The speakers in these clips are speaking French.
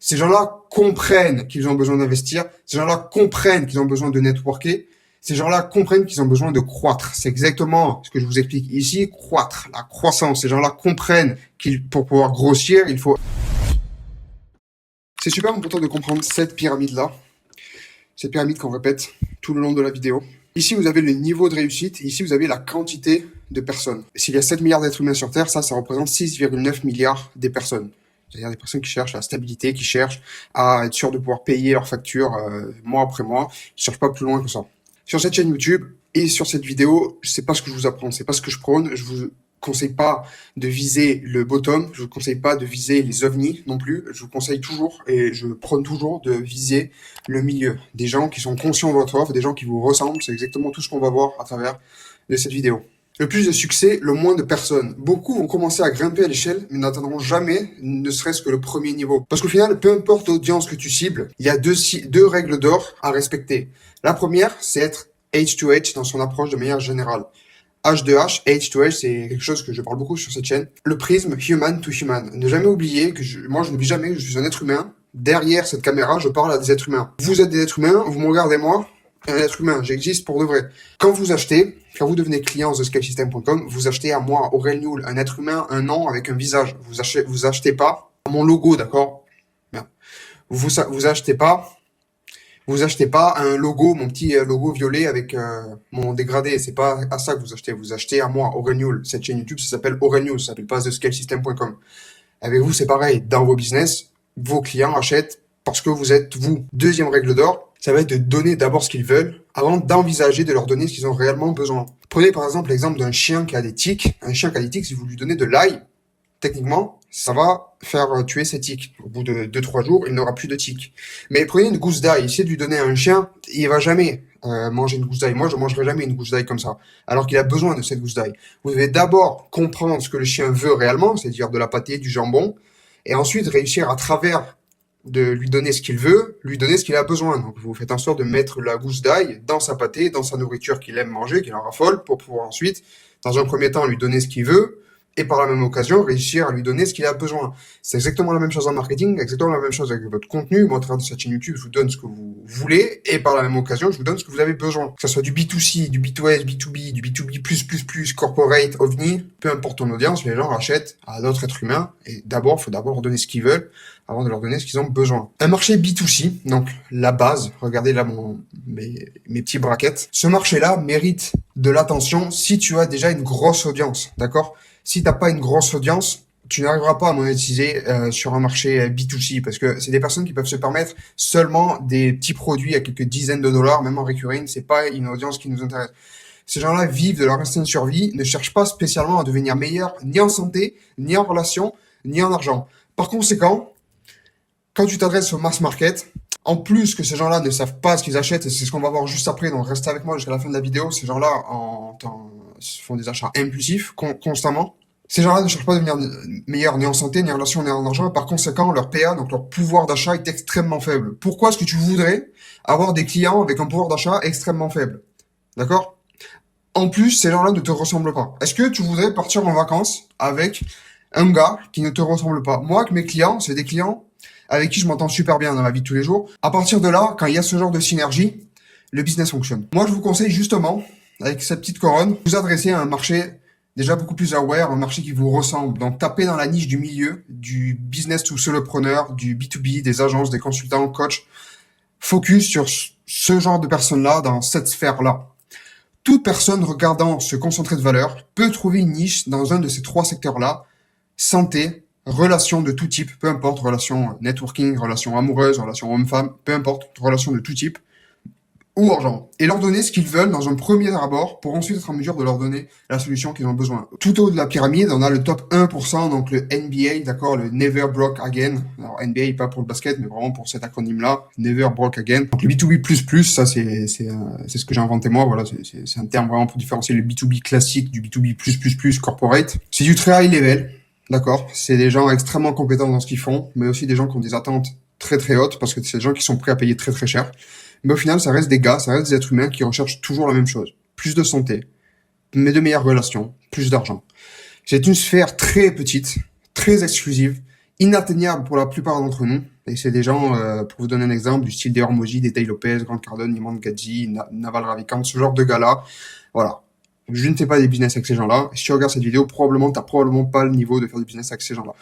Ces gens-là comprennent qu'ils ont besoin d'investir. Ces gens-là comprennent qu'ils ont besoin de networker. Ces gens-là comprennent qu'ils ont besoin de croître. C'est exactement ce que je vous explique ici, croître, la croissance. Ces gens-là comprennent pour pouvoir grossir, il faut... C'est super important de comprendre cette pyramide-là. Cette pyramide qu'on répète tout le long de la vidéo. Ici, vous avez le niveau de réussite. Ici, vous avez la quantité de personnes. S'il y a 7 milliards d'êtres humains sur Terre, ça représente 6,9 milliards des personnes. C'est-à-dire des personnes qui cherchent la stabilité, qui cherchent à être sûr de pouvoir payer leurs factures mois après mois. Ils ne cherchent pas plus loin que ça. Sur cette chaîne YouTube et sur cette vidéo, c'est pas ce que je vous apprends, c'est pas ce que je prône. Je vous conseille pas de viser le bottom, je vous conseille pas de viser les ovnis non plus. Je vous conseille toujours et je prône toujours de viser le milieu. Des gens qui sont conscients de votre offre, des gens qui vous ressemblent. C'est exactement tout ce qu'on va voir à travers de cette vidéo. Le plus de succès, le moins de personnes. Beaucoup vont commencer à grimper à l'échelle, mais n'atteindront jamais, ne serait-ce que le premier niveau. Parce qu'au final, peu importe l'audience que tu cibles, il y a deux règles d'or à respecter. La première, c'est être H2H dans son approche de manière générale. H2H, H2H, c'est quelque chose que je parle beaucoup sur cette chaîne. Le prisme human to human. Ne jamais oublier que moi, je n'oublie jamais que je suis un être humain. Derrière cette caméra, je parle à des êtres humains. Vous êtes des êtres humains, vous me regardez moi, un être humain, j'existe pour de vrai. Quand vous devenez client de scalesystem.com, vous achetez à moi, Aurel Newell, un être humain, un nom avec un visage. Vous achetez pas mon logo, d'accord? Vous achetez pas un logo, mon petit logo violet avec mon dégradé. C'est pas à ça que vous achetez. Vous achetez à moi, Aurel Newell. Cette chaîne YouTube, ça s'appelle Aurel Newell, ça s'appelle pas TheScaleSystem.com. Avec vous, c'est pareil. Dans vos business, vos clients achètent parce que vous êtes vous. Deuxième règle d'or, ça va être de donner d'abord ce qu'ils veulent avant d'envisager de leur donner ce qu'ils ont réellement besoin. Prenez par exemple l'exemple d'un chien qui a des tics. Un chien qui a des tics, si vous lui donnez de l'ail, techniquement, ça va faire tuer ses tics. Au bout de 2-3 jours, il n'aura plus de tics. Mais prenez une gousse d'ail, essayez de lui donner à un chien, il va jamais manger une gousse d'ail. Moi, je mangerai jamais une gousse d'ail comme ça, alors qu'il a besoin de cette gousse d'ail. Vous devez d'abord comprendre ce que le chien veut réellement, c'est-à-dire de la pâtée, du jambon, et ensuite réussir à travers de lui donner ce qu'il veut, lui donner ce qu'il a besoin. Donc vous faites en sorte de mettre la gousse d'ail dans sa pâtée, dans sa nourriture qu'il aime manger, qu'il en raffole, pour pouvoir ensuite, dans un premier temps, lui donner ce qu'il veut, et par la même occasion, réussir à lui donner ce qu'il a besoin. C'est exactement la même chose en marketing, exactement la même chose avec votre contenu. Moi, à travers de cette chaîne YouTube, je vous donne ce que vous voulez, et par la même occasion, je vous donne ce que vous avez besoin. Que ce soit du B2C, du B2S, B2B, du B2B+++, corporate, ovni, peu importe ton audience, les gens achètent à d'autres êtres humains, et d'abord, il faut d'abord leur donner ce qu'ils veulent, avant de leur donner ce qu'ils ont besoin. Un marché B2C, donc la base, regardez là mes petits brackets. Ce marché-là mérite de l'attention si tu as déjà une grosse audience, d'accord? Si t'as pas une grosse audience, tu n'arriveras pas à monétiser sur un marché B2C parce que c'est des personnes qui peuvent se permettre seulement des petits produits à quelques dizaines de dollars, même en recurring. C'est pas une audience qui nous intéresse. Ces gens-là vivent de leur instinct de survie, ne cherchent pas spécialement à devenir meilleurs ni en santé, ni en relation, ni en argent. Par conséquent, quand tu t'adresses au mass market, en plus que ces gens-là ne savent pas ce qu'ils achètent, et c'est ce qu'on va voir juste après, donc restez avec moi jusqu'à la fin de la vidéo, ces gens-là font des achats impulsifs constamment. Ces gens-là ne cherchent pas à devenir meilleurs ni en santé, ni en relation, ni en argent. Par conséquent, leur PA, donc leur pouvoir d'achat, est extrêmement faible. Pourquoi est-ce que tu voudrais avoir des clients avec un pouvoir d'achat extrêmement faible? D'accord? En plus, ces gens-là ne te ressemblent pas. Est-ce que tu voudrais partir en vacances avec un gars qui ne te ressemble pas? Moi, avec mes clients, c'est des clients avec qui je m'entends super bien dans ma vie de tous les jours. À partir de là, quand il y a ce genre de synergie, le business fonctionne. Moi, je vous conseille justement, avec cette petite couronne, vous adresser à un marché déjà beaucoup plus aware, un marché qui vous ressemble. Donc, tapez dans la niche du milieu, du business to solopreneur, du B2B, des agences, des consultants, coachs. Focus sur ce genre de personnes-là, dans cette sphère-là. Toute personne regardant ce concentré de valeur peut trouver une niche dans un de ces 3 secteurs-là. Santé, relations de tout type, peu importe, relations networking, relations amoureuses, relations homme-femme, peu importe, relations de tout type, ou argent, et leur donner ce qu'ils veulent dans un premier abord pour ensuite être en mesure de leur donner la solution qu'ils ont besoin. Tout au haut de la pyramide, on a le top 1%, donc le NBA, d'accord, le Never Broke Again. Alors NBA, pas pour le basket, mais vraiment pour cet acronyme-là, Never Broke Again. Donc le B2B++, ça c'est ce que j'ai inventé moi, voilà, c'est un terme vraiment pour différencier le B2B classique du B2B+++ corporate. C'est du très high level, d'accord, c'est des gens extrêmement compétents dans ce qu'ils font, mais aussi des gens qui ont des attentes très très hautes, parce que c'est des gens qui sont prêts à payer très très cher. Mais au final, ça reste des gars, ça reste des êtres humains qui recherchent toujours la même chose. Plus de santé, mais de meilleures relations, plus d'argent. C'est une sphère très petite, très exclusive, inatteignable pour la plupart d'entre nous. Et c'est des gens, pour vous donner un exemple, du style des Hormozy, des Tay Lopez, Grant Cardone, Iman Gadji, Naval Ravikant, ce genre de gars-là. Voilà. Je ne fais pas des business avec ces gens-là. Si tu regardes cette vidéo, t'as probablement pas le niveau de faire du business avec ces gens-là.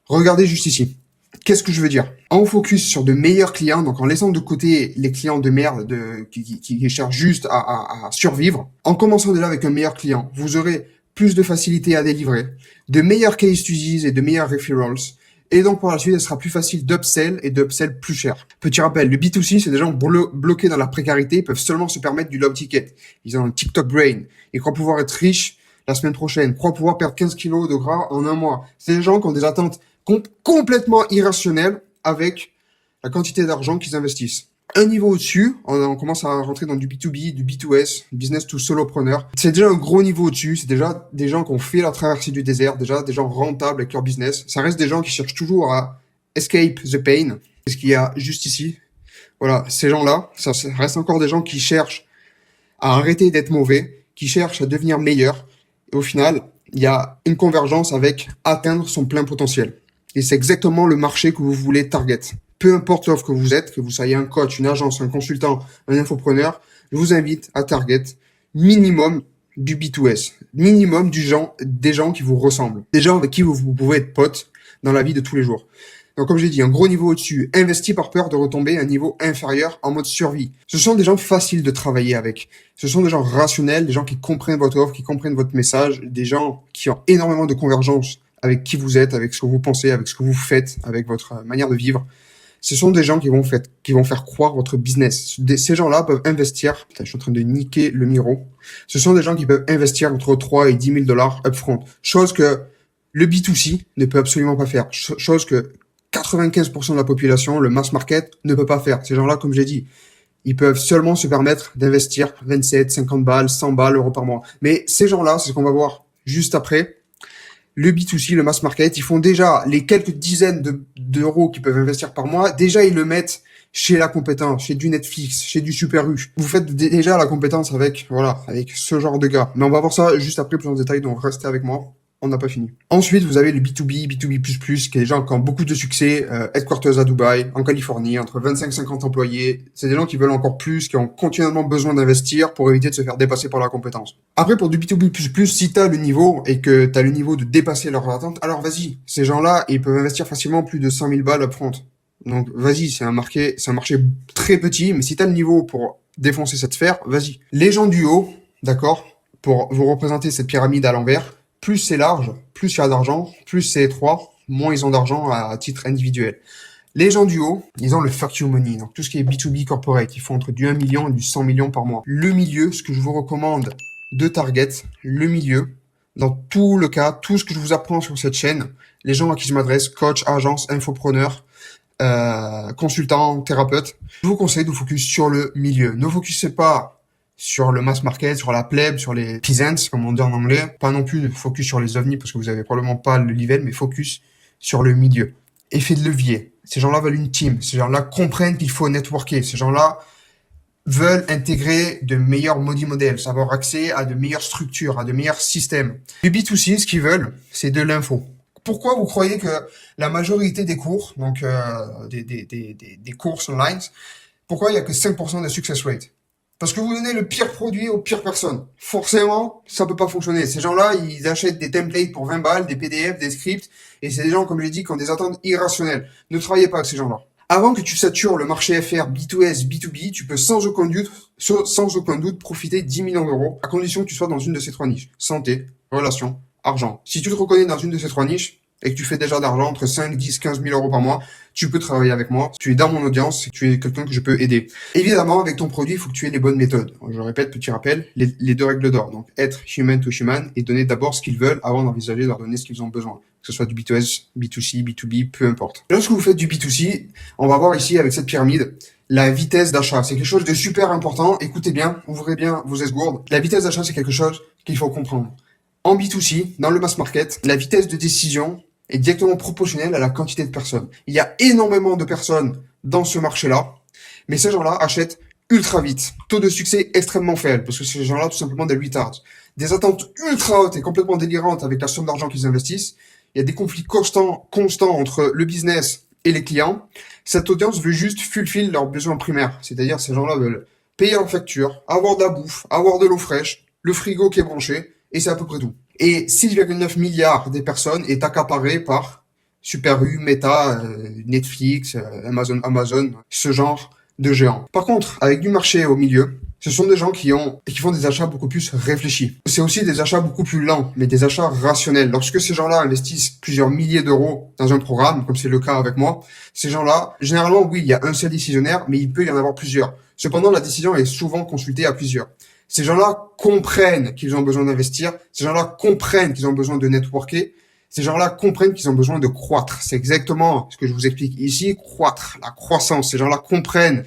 Regardez juste ici. Qu'est-ce que je veux dire? En focus sur de meilleurs clients, donc en laissant de côté les clients de merde qui cherchent juste à survivre, en commençant déjà avec un meilleur client, vous aurez plus de facilité à délivrer, de meilleurs case studies et de meilleurs referrals, et donc par la suite, il sera plus facile d'upsell et d'upsell plus cher. Petit rappel, le B2C, c'est des gens bloqués dans la précarité, ils peuvent seulement se permettre du low ticket. Ils ont un TikTok brain, ils croient pouvoir être riches la semaine prochaine, croient pouvoir perdre 15 kilos de gras en un mois. C'est des gens qui ont des attentes complètement irrationnel avec la quantité d'argent qu'ils investissent. Un niveau au-dessus, on commence à rentrer dans du B2B, du B2S, business to solopreneur. C'est déjà un gros niveau au-dessus, c'est déjà des gens qui ont fait la traversée du désert, déjà des gens rentables avec leur business. Ça reste des gens qui cherchent toujours à escape the pain. C'est ce qu'il y a juste ici. Voilà, ces gens-là, ça reste encore des gens qui cherchent à arrêter d'être mauvais, qui cherchent à devenir meilleurs. Et au final, il y a une convergence avec atteindre son plein potentiel. Et c'est exactement le marché que vous voulez target. Peu importe l'offre que vous êtes, que vous soyez un coach, une agence, un consultant, un infopreneur, je vous invite à target minimum du B2S, minimum des gens qui vous ressemblent, des gens avec qui vous pouvez être potes dans la vie de tous les jours. Donc comme j'ai dit, un gros niveau au-dessus, investi par peur de retomber à un niveau inférieur en mode survie. Ce sont des gens faciles de travailler avec. Ce sont des gens rationnels, des gens qui comprennent votre offre, qui comprennent votre message, des gens qui ont énormément de convergence avec qui vous êtes, avec ce que vous pensez, avec ce que vous faites, avec votre manière de vivre. Ce sont des gens qui vont faire croire votre business. Ces gens-là peuvent investir. Putain, je suis en train de niquer le micro. Ce sont des gens qui peuvent investir entre 3 et 10 000 dollars upfront. Chose que le B2C ne peut absolument pas faire. Chose que 95% de la population, le mass market, ne peut pas faire. Ces gens-là, comme j'ai dit, ils peuvent seulement se permettre d'investir 27, 50 balles, 100 balles, euros par mois. Mais ces gens-là, c'est ce qu'on va voir juste après. Le B2C, le mass market, ils font déjà les quelques dizaines d'euros qu'ils peuvent investir par mois. Déjà, ils le mettent chez la compétence, chez du Netflix, chez du Super U. Vous faites déjà la compétence avec ce genre de gars. Mais on va voir ça juste après plus en détail, donc restez avec moi. On n'a pas fini. Ensuite, vous avez le B2B, B2B++, qui est des gens qui ont beaucoup de succès, headquarters à Dubaï, en Californie, entre 25 et 50 employés. C'est des gens qui veulent encore plus, qui ont continuellement besoin d'investir pour éviter de se faire dépasser par la compétence. Après, pour du B2B++, si t'as le niveau et que t'as le niveau de dépasser leurs attentes, alors vas-y. Ces gens-là, ils peuvent investir facilement plus de 100 000 balles upfront. Donc, vas-y, c'est un marché très petit, mais si t'as le niveau pour défoncer cette sphère, vas-y. Les gens du haut, d'accord, pour vous représenter cette pyramide à l'envers, plus c'est large, plus il y a d'argent, plus c'est étroit, moins ils ont d'argent à titre individuel. Les gens du haut, ils ont le fuck you money, donc tout ce qui est B2B corporate, ils font entre du 1 million et du 100 millions par mois. Le milieu, ce que je vous recommande de target, le milieu, dans tout le cas, tout ce que je vous apprends sur cette chaîne, les gens à qui je m'adresse, coach, agence, infopreneur, consultant, thérapeute, je vous conseille de vous focus sur le milieu. Ne focussez pas sur le mass market, sur la plèbe, sur les peasants, comme on dit en anglais. Pas non plus de focus sur les ovnis, parce que vous avez probablement pas le level, mais focus sur le milieu. Effet de levier. Ces gens-là veulent une team. Ces gens-là comprennent qu'il faut networker. Ces gens-là veulent intégrer de meilleurs modèles, avoir accès à de meilleures structures, à de meilleurs systèmes. Les B2C, ce qu'ils veulent, c'est de l'info. Pourquoi vous croyez que la majorité des cours, donc des courses online, pourquoi il n'y a que 5% de success rate? Parce que vous donnez le pire produit aux pires personnes. Forcément, ça peut pas fonctionner. Ces gens-là, ils achètent des templates pour 20 balles, des PDF, des scripts, et c'est des gens, comme je l'ai dit, qui ont des attentes irrationnelles. Ne travaillez pas avec ces gens-là. Avant que tu satures le marché FR B2S, B2B, tu peux sans aucun doute profiter 10 millions d'euros, à condition que tu sois dans une de ces trois niches. Santé, relations, argent. Si tu te reconnais dans une de ces trois niches, et que tu fais déjà d'argent entre 5, 10, 15 000 euros par mois, tu peux travailler avec moi. Tu es dans mon audience, tu es quelqu'un que je peux aider. Évidemment, avec ton produit, il faut que tu aies les bonnes méthodes. Je répète, petit rappel, les deux règles d'or. Donc, être human to human et donner d'abord ce qu'ils veulent avant d'envisager de leur donner ce qu'ils ont besoin. Que ce soit du B2S, B2C, B2B, peu importe. Lorsque vous faites du B2C, on va voir ici avec cette pyramide, la vitesse d'achat. C'est quelque chose de super important. Écoutez bien, ouvrez bien vos esgourdes. La vitesse d'achat, c'est quelque chose qu'il faut comprendre. En B2C, dans le mass market, la vitesse de décision est directement proportionnelle à la quantité de personnes. Il y a énormément de personnes dans ce marché-là, mais ces gens-là achètent ultra vite. Taux de succès extrêmement faible, parce que ces gens-là, tout simplement, des retards. Des attentes ultra hautes et complètement délirantes avec la somme d'argent qu'ils investissent. Il y a des conflits constants entre le business et les clients, cette audience veut juste fulfill leurs besoins primaires. C'est-à-dire, ces gens-là veulent payer leurs factures, avoir de la bouffe, avoir de l'eau fraîche, le frigo qui est branché, et c'est à peu près tout. Et 6,9 milliards des personnes est accaparé par Super U, Meta, Netflix, Amazon, ce genre de géants. Par contre, avec du marché au milieu, ce sont des gens qui font des achats beaucoup plus réfléchis. C'est aussi des achats beaucoup plus lents, mais des achats rationnels. Lorsque ces gens-là investissent plusieurs milliers d'euros dans un programme, comme c'est le cas avec moi, ces gens-là, généralement, oui, il y a un seul décisionnaire, mais il peut y en avoir plusieurs. Cependant, la décision est souvent consultée à plusieurs. Ces gens-là comprennent qu'ils ont besoin d'investir. Ces gens-là comprennent qu'ils ont besoin de networker. Ces gens-là comprennent qu'ils ont besoin de croître. C'est exactement ce que je vous explique ici, croître, la croissance. Ces gens-là comprennent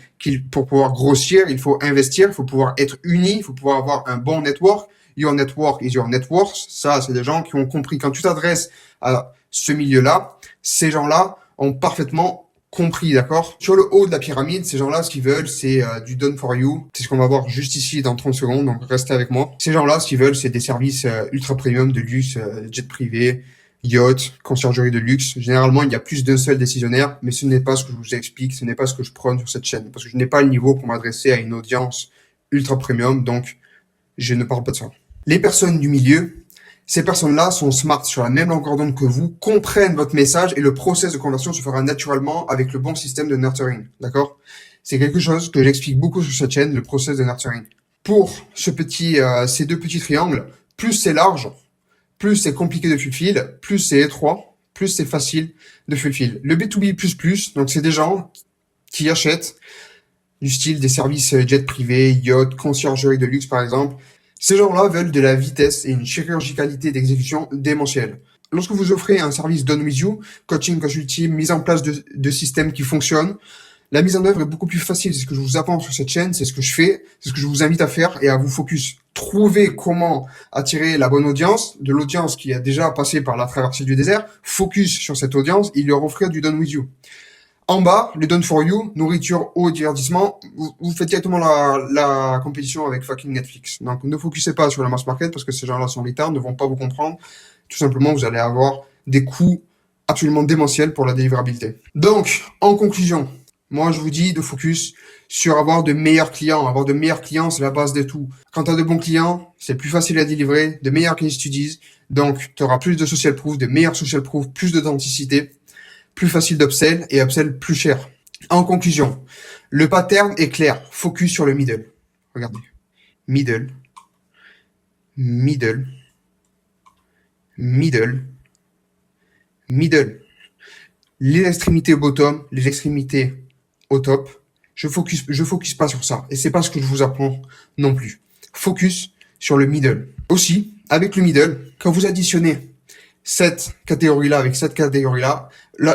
pour pouvoir grossir, il faut investir, il faut pouvoir être unis, il faut pouvoir avoir un bon network. Your network is your net worth. Ça, c'est des gens qui ont compris. Quand tu t'adresses à ce milieu-là, ces gens-là ont parfaitement compris, d'accord? Sur le haut de la pyramide, ces gens-là, ce qu'ils veulent, c'est du done for you. C'est ce qu'on va voir juste ici dans 30 secondes, donc restez avec moi. Ces gens-là, ce qu'ils veulent, c'est des services ultra premium, de luxe, jet privé, yacht, conciergerie de luxe. Généralement, il y a plus d'un seul décisionnaire, mais ce n'est pas ce que je vous explique, ce n'est pas ce que je prône sur cette chaîne, parce que je n'ai pas le niveau pour m'adresser à une audience ultra premium, donc je ne parle pas de ça. Les personnes du milieu, ces personnes-là sont smart, sur la même longueur d'onde que vous, comprennent votre message et le process de conversion se fera naturellement avec le bon système de nurturing, d'accord? C'est quelque chose que j'explique beaucoup sur cette chaîne, le process de nurturing. Pour ces deux petits triangles, plus c'est large, plus c'est compliqué de fulfill, plus c'est étroit, plus c'est facile de fulfill. Le B2B++, donc c'est des gens qui achètent du style des services jet privé, yacht, conciergerie de luxe par exemple. Ces gens-là veulent de la vitesse et une chirurgicalité d'exécution démentielle. Lorsque vous offrez un service done with you, coaching, consulting, mise en place de systèmes qui fonctionnent, la mise en œuvre est beaucoup plus facile. C'est ce que je vous apprends sur cette chaîne, c'est ce que je fais, c'est ce que je vous invite à faire et à vous focus. Trouvez comment attirer la bonne audience, de l'audience qui a déjà passé par la traversée du désert, focus sur cette audience et leur offrir du done with you. En bas, le done for you, nourriture, eau, divertissement, vous faites directement la compétition avec fucking Netflix. Donc ne focussez pas sur la mass market parce que ces gens-là sont retard, ne vont pas vous comprendre. Tout simplement, vous allez avoir des coûts absolument démentiels pour la délivrabilité. Donc, en conclusion, moi, je vous dis de focus sur avoir de meilleurs clients. Avoir de meilleurs clients, c'est la base de tout. Quand tu as de bons clients, c'est plus facile à délivrer, de meilleurs case studies. Donc, tu auras plus de social proof, de meilleurs social proof, plus d'authenticité, plus facile d'upsell et upsell plus cher. En conclusion, le pattern est clair. Focus sur le middle. Regardez. Middle. Middle. Middle. Middle. Les extrémités au bottom, les extrémités au top. Je focus pas sur ça. Et c'est pas ce que je vous apprends non plus. Focus sur le middle. Aussi, avec le middle, quand vous additionnez cette catégorie-là avec cette catégorie-là,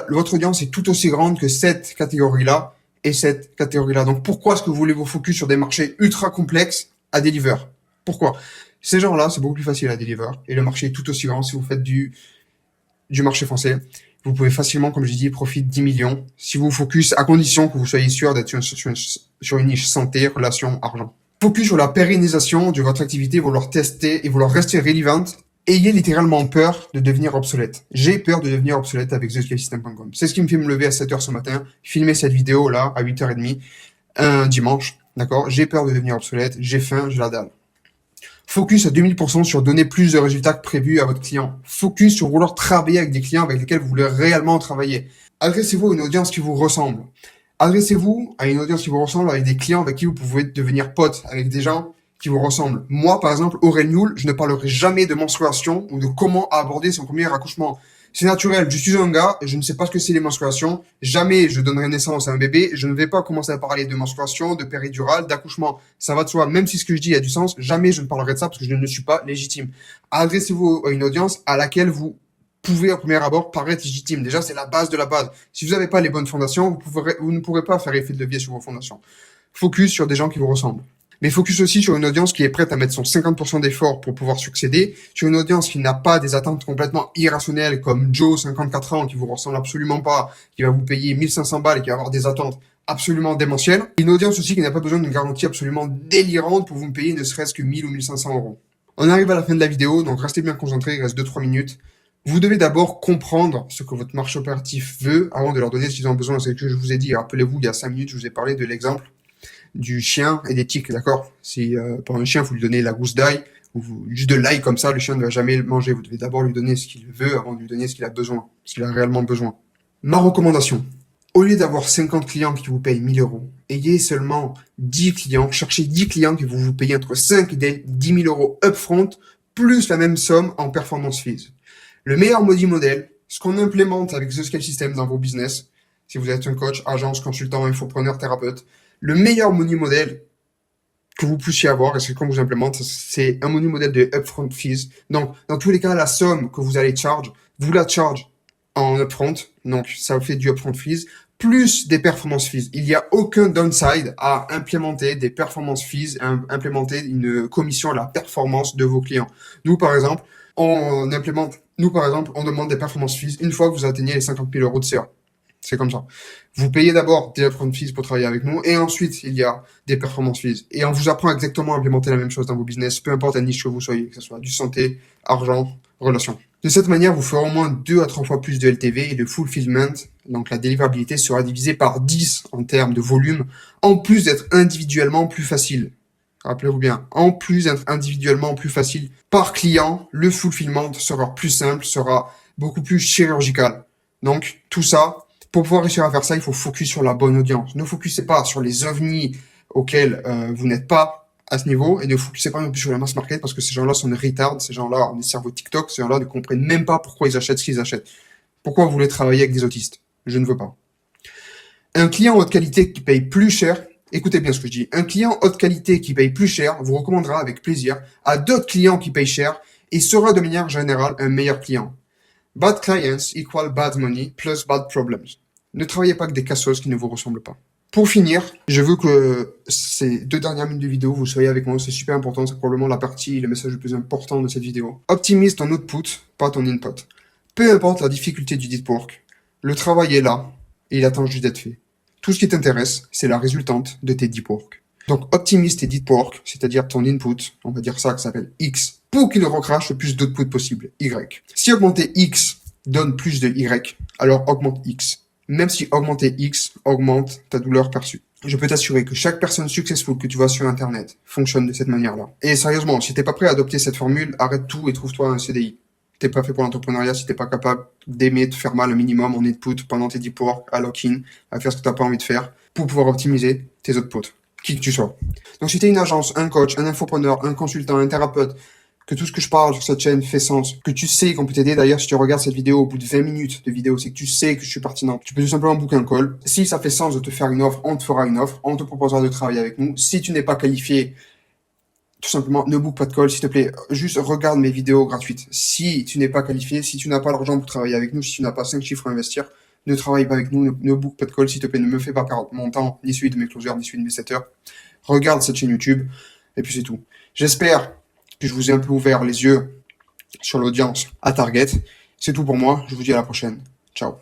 votre audience est tout aussi grande que cette catégorie-là et cette catégorie-là. Donc, pourquoi est-ce que vous voulez vous focus sur des marchés ultra complexes à deliver? Pourquoi? Ces gens-là, c'est beaucoup plus facile à deliver et le marché est tout aussi grand si vous faites du marché français. Vous pouvez facilement, comme je dis, profiter 10 millions si vous focus, à condition que vous soyez sûr d'être sur une niche santé, relation, argent. Focus sur la pérennisation de votre activité, vouloir tester et vouloir rester relevant. Ayez littéralement peur de devenir obsolète. J'ai peur de devenir obsolète avec thescalesystem.com. C'est ce qui me fait me lever à 7h ce matin, filmer cette vidéo là à 8h30, un dimanche, d'accord? J'ai peur de devenir obsolète, j'ai faim, j'ai la dalle. Focus à 2000% sur donner plus de résultats que prévu à votre client. Focus sur vouloir travailler avec des clients avec lesquels vous voulez réellement travailler. Adressez-vous à une audience qui vous ressemble. Adressez-vous à une audience qui vous ressemble avec des clients avec qui vous pouvez devenir pote, avec des gens qui vous ressemblent. Moi, par exemple, Aurel Newell, je ne parlerai jamais de menstruation ou de comment aborder son premier accouchement. C'est naturel, je suis un gars, je ne sais pas ce que c'est les menstruations, jamais je donnerai naissance à un bébé, je ne vais pas commencer à parler de menstruation, de péridurale, d'accouchement, ça va de soi, même si ce que je dis a du sens, jamais je ne parlerai de ça parce que je ne suis pas légitime. Adressez-vous à une audience à laquelle vous pouvez au premier abord paraître légitime. Déjà, c'est la base de la base. Si vous n'avez pas les bonnes fondations, vous ne pourrez pas faire effet de levier sur vos fondations. Focus sur des gens qui vous ressemblent. Mais focus aussi sur une audience qui est prête à mettre son 50% d'effort pour pouvoir succéder, sur une audience qui n'a pas des attentes complètement irrationnelles comme Joe, 54 ans, qui vous ressemble absolument pas, qui va vous payer 1500 balles et qui va avoir des attentes absolument démentielles. Une audience aussi qui n'a pas besoin d'une garantie absolument délirante pour vous payer ne serait-ce que 1000 ou 1500 euros. On arrive à la fin de la vidéo, donc restez bien concentrés, il reste 2-3 minutes. Vous devez d'abord comprendre ce que votre marché opératif veut avant de leur donner ce qu'ils ont besoin. C'est ce que je vous ai dit. Rappelez-vous, il y a 5 minutes, je vous ai parlé de l'exemple du chien et des tiques, d'accord? Si pour un chien, vous lui donnez la gousse d'ail, ou juste de l'ail comme ça, le chien ne va jamais le manger. Vous devez d'abord lui donner ce qu'il veut avant de lui donner ce qu'il a besoin, ce qu'il a réellement besoin. Ma recommandation, au lieu d'avoir 50 clients qui vous payent 1000 euros, ayez seulement 10 clients, cherchez 10 clients qui vont vous payer entre 5 et 10 000 euros upfront, plus la même somme en performance fees. Le meilleur modèle, ce qu'on implémente avec The Scale System dans vos business, si vous êtes un coach, agence, consultant, infopreneur, thérapeute, le meilleur modèle que vous puissiez avoir, et c'est qu'on vous implémente, c'est un modèle de upfront fees. Donc, dans tous les cas, la somme que vous allez charge, vous la charge en upfront, donc ça fait du upfront fees, plus des performance fees. Il n'y a aucun downside à implémenter des performance fees, à implémenter une commission à la performance de vos clients. Nous, par exemple, on demande des performance fees une fois que vous atteignez les 50 000 euros de CA. C'est comme ça. Vous payez d'abord des upfront fees pour travailler avec nous, et ensuite, il y a des performance fees. Et on vous apprend exactement à implémenter la même chose dans vos business, peu importe la niche que vous soyez, que ce soit du santé, argent, relations. De cette manière, vous ferez au moins 2 à 3 fois plus de LTV, et le fulfillment, donc la délivrabilité, sera divisé par 10 en termes de volume, en plus d'être individuellement plus facile. Rappelez-vous bien, en plus d'être individuellement plus facile par client, le fulfillment sera plus simple, sera beaucoup plus chirurgical. Donc, tout ça, pour pouvoir réussir à faire ça, il faut focus sur la bonne audience. Ne focussez pas sur les ovnis auxquels vous n'êtes pas à ce niveau, et ne focussez pas non plus sur la mass market, parce que ces gens-là sont des retards, ces gens-là ont des cerveaux TikTok, ces gens-là ne comprennent même pas pourquoi ils achètent ce qu'ils achètent. Pourquoi vous voulez travailler avec des autistes? Je ne veux pas. Un client haute qualité qui paye plus cher, écoutez bien ce que je dis, un client haute qualité qui paye plus cher vous recommandera avec plaisir à d'autres clients qui payent cher et sera de manière générale un meilleur client. Bad clients equal bad money plus bad problems. Ne travaillez pas avec des cassos qui ne vous ressemblent pas. Pour finir, je veux que ces 2 dernières minutes de vidéo, vous soyez avec moi, c'est super important, c'est probablement la partie, le message le plus important de cette vidéo. Optimise ton output, pas ton input. Peu importe la difficulté du deep work, le travail est là et il attend juste d'être fait. Tout ce qui t'intéresse, c'est la résultante de tes deep work. Donc, optimise tes deep work, c'est-à-dire ton input, on va dire ça, qui s'appelle X, pour qu'il recrache le plus d'output possible, Y. Si augmenter X donne plus de Y, alors augmente X. Même si augmenter X augmente ta douleur perçue. Je peux t'assurer que chaque personne successful que tu vois sur Internet fonctionne de cette manière-là. Et sérieusement, si t'es pas prêt à adopter cette formule, arrête tout et trouve-toi un CDI. T'es pas fait pour l'entrepreneuriat si t'es pas capable d'aimer te faire mal un minimum en input pendant tes deep work, à lock-in, à faire ce que t'as pas envie de faire, pour pouvoir optimiser tes outputs, qui que tu sois. Donc si t'es une agence, un coach, un infopreneur, un consultant, un thérapeute, que tout ce que je parle sur cette chaîne fait sens, que tu sais qu'on peut t'aider. D'ailleurs, si tu regardes cette vidéo au bout de 20 minutes de vidéo, c'est que tu sais que je suis pertinent. Tu peux tout simplement booker un call. Si ça fait sens de te faire une offre, on te fera une offre. On te proposera de travailler avec nous. Si tu n'es pas qualifié, tout simplement, ne book pas de call, s'il te plaît. Juste regarde mes vidéos gratuites. Si tu n'es pas qualifié, si tu n'as pas l'argent pour travailler avec nous, si tu n'as pas 5 chiffres à investir, ne travaille pas avec nous, ne book pas de call, s'il te plaît. Ne me fais pas perdre mon temps, ni celui de mes closers, ni celui de mes setters. Regarde cette chaîne YouTube, et puis c'est tout. J'espère que je vous ai un peu ouvert les yeux sur l'audience à target. C'est tout pour moi. Je vous dis à la prochaine. Ciao.